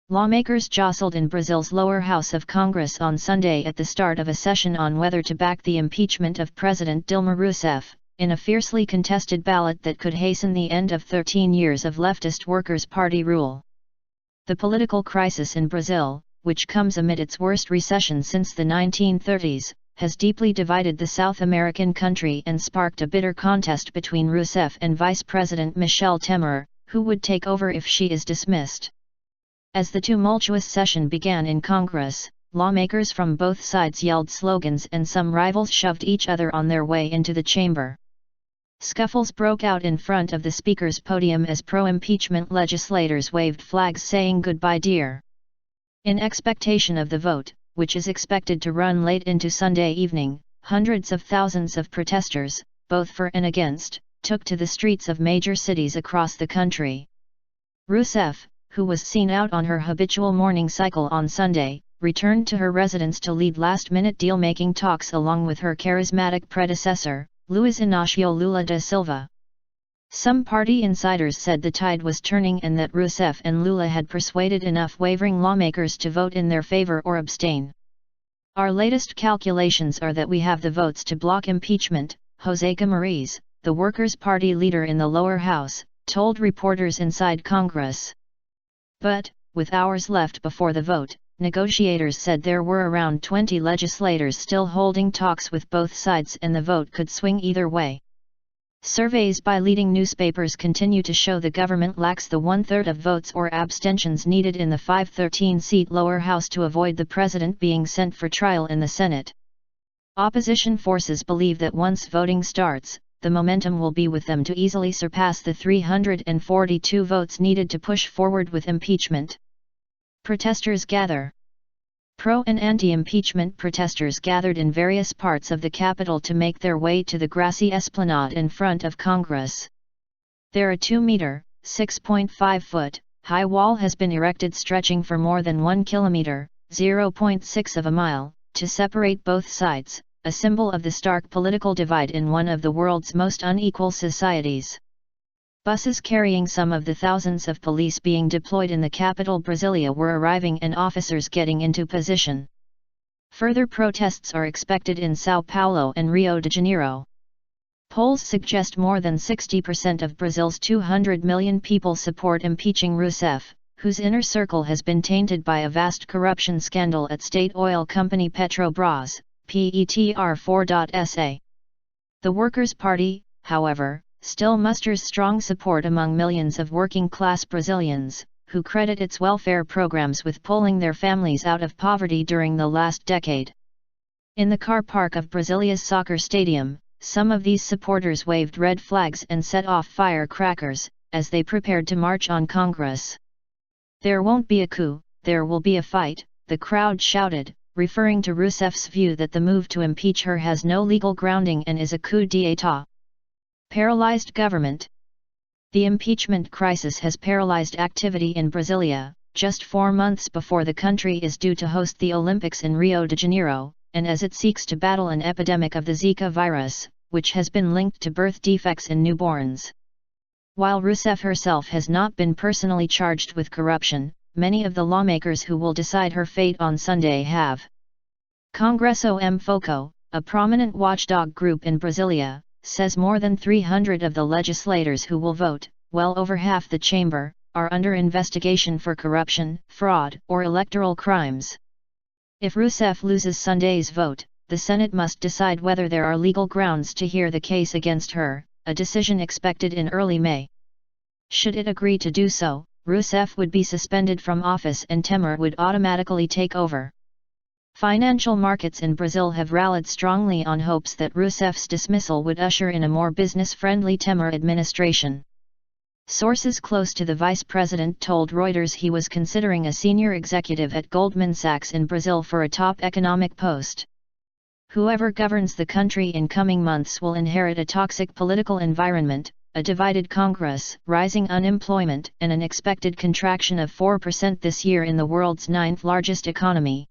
Lawmakers jostled in Brazil's lower house of Congress on Sunday at the start of a session on whether to back the impeachment of President Dilma Rousseff, in a fiercely contested ballot that could hasten the end of 13 years of leftist Workers' Party rule. The political crisis in Brazil, which comes amid its worst recession since the 1930s, has deeply divided the South American country and sparked a bitter contest between Rousseff and Vice President Michel Temer, who would take over if she is dismissed. As the tumultuous session began in Congress, lawmakers from both sides yelled slogans and some rivals shoved each other on their way into the chamber. Scuffles broke out in front of the Speaker's podium as pro-impeachment legislators waved flags saying "Goodbye, dear." In expectation of the vote, which is expected to run late into Sunday evening, hundreds of thousands of protesters, both for and against, took to the streets of major cities across the country. Rousseff, who was seen out on her habitual morning cycle on Sunday, returned to her residence to lead last-minute deal-making talks along with her charismatic predecessor, Luiz Inácio Lula da Silva. Some party insiders said the tide was turning and that Rousseff and Lula had persuaded enough wavering lawmakers to vote in their favor or abstain. "Our latest calculations are that we have the votes to block impeachment," José Camariz, the Workers' Party leader in the lower house, told reporters inside Congress. But, with hours left before the vote, negotiators said there were around 20 legislators still holding talks with both sides and the vote could swing either way. Surveys by leading newspapers continue to show the government lacks the one-third of votes or abstentions needed in the 513-seat lower house to avoid the president being sent for trial in the Senate. Opposition forces believe that once voting starts, the momentum will be with them to easily surpass the 342 votes needed to push forward with impeachment. Protesters gather. Pro- and anti-impeachment protesters gathered in various parts of the capital to make their way to the grassy esplanade in front of Congress. There a 2-meter, 6.5-foot, high wall has been erected stretching for more than 1 kilometer, 0.6 of a mile, to separate both sides, a symbol of the stark political divide in one of the world's most unequal societies. Buses carrying some of the thousands of police being deployed in the capital Brasilia were arriving and officers getting into position. Further protests are expected in São Paulo and Rio de Janeiro. Polls suggest more than 60% of Brazil's 200 million people support impeaching Rousseff, whose inner circle has been tainted by a vast corruption scandal at state oil company Petrobras, PETR4.SA. The Workers' Party, however, still musters strong support among millions of working-class Brazilians, who credit its welfare programs with pulling their families out of poverty during the last decade. In the car park of Brasilia's soccer stadium, some of these supporters waved red flags and set off firecrackers, as they prepared to march on Congress. "There won't be a coup, there will be a fight," the crowd shouted, referring to Rousseff's view that the move to impeach her has no legal grounding and is a coup d'état. Paralyzed government. The impeachment crisis has paralyzed activity in Brasilia, just 4 months before the country is due to host the Olympics in Rio de Janeiro, and as it seeks to battle an epidemic of the Zika virus, which has been linked to birth defects in newborns. While Rousseff herself has not been personally charged with corruption, many of the lawmakers who will decide her fate on Sunday have. Congresso M Foco, a prominent watchdog group in Brasilia, says more than 300 of the legislators who will vote, well over half the chamber, are under investigation for corruption, fraud, or electoral crimes. If Rousseff loses Sunday's vote, the Senate must decide whether there are legal grounds to hear the case against her, a decision expected in early May. Should it agree to do so, Rousseff would be suspended from office and Temer would automatically take over. Financial markets in Brazil have rallied strongly on hopes that Rousseff's dismissal would usher in a more business-friendly Temer administration. Sources close to the vice president told Reuters he was considering a senior executive at Goldman Sachs in Brazil for a top economic post. Whoever governs the country in coming months will inherit a toxic political environment, a divided Congress, rising unemployment, and an expected contraction of 4% this year in the world's 9th largest economy.